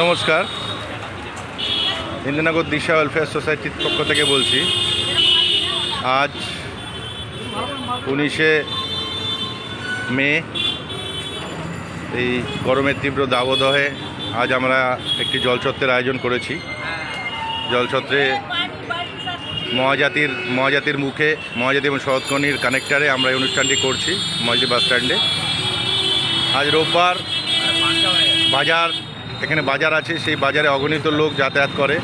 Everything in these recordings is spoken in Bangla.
নমস্কার, ইন্দ্রনগর দিশা ওয়েলফেয়ার সোসাইটির পক্ষ থেকে বলছি। আজ 19শে মে, এই গরমের তীব্র দাবদাহে আজ আমরা একটি জলছত্রের আয়োজন করেছি। জলছত্রে মহাজাতির মুখে মহাজাতি এবং শরৎকণির কানেক্টারে আমরা এই অনুষ্ঠানটি করছি মহাজাতি বাস স্ট্যান্ডে। আজ রোববার, বাজার, এখানে বাজার আছে, সেই বাজারে অগণিত লোক যাতায়াত করে,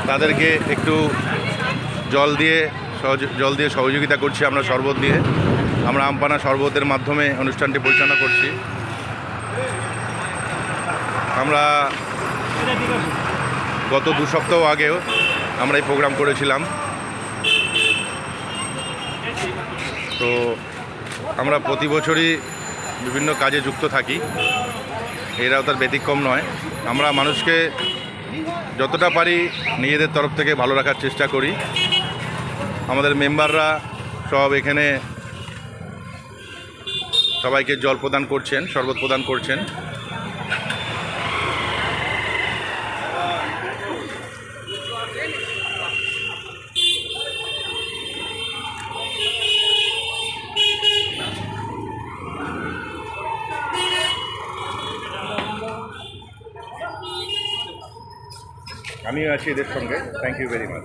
তাদেরকে একটু জল দিয়ে সহযোগিতা করছি আমরা, শরবত দিয়ে। আমরা আমপানা শরবতের মাধ্যমে অনুষ্ঠানটি পরিচালনা করছি। আমরা গত 2 সপ্তাহ আগেও আমরা এই প্রোগ্রাম করেছিলাম। তো আমরা প্রতি বছরই বিভিন্ন কাজে যুক্ত থাকি, এরাও তার ব্যতিক্রম নয়। আমরা মানুষকে যতটা পারি নিজেদের তরফ থেকে ভালো রাখার চেষ্টা করি। আমাদের মেম্বাররা সব এখানে সবাইকে জল প্রদান করছেন, শরবত প্রদান করছেন। আমিও আছি এদের সঙ্গে। Thank you very much.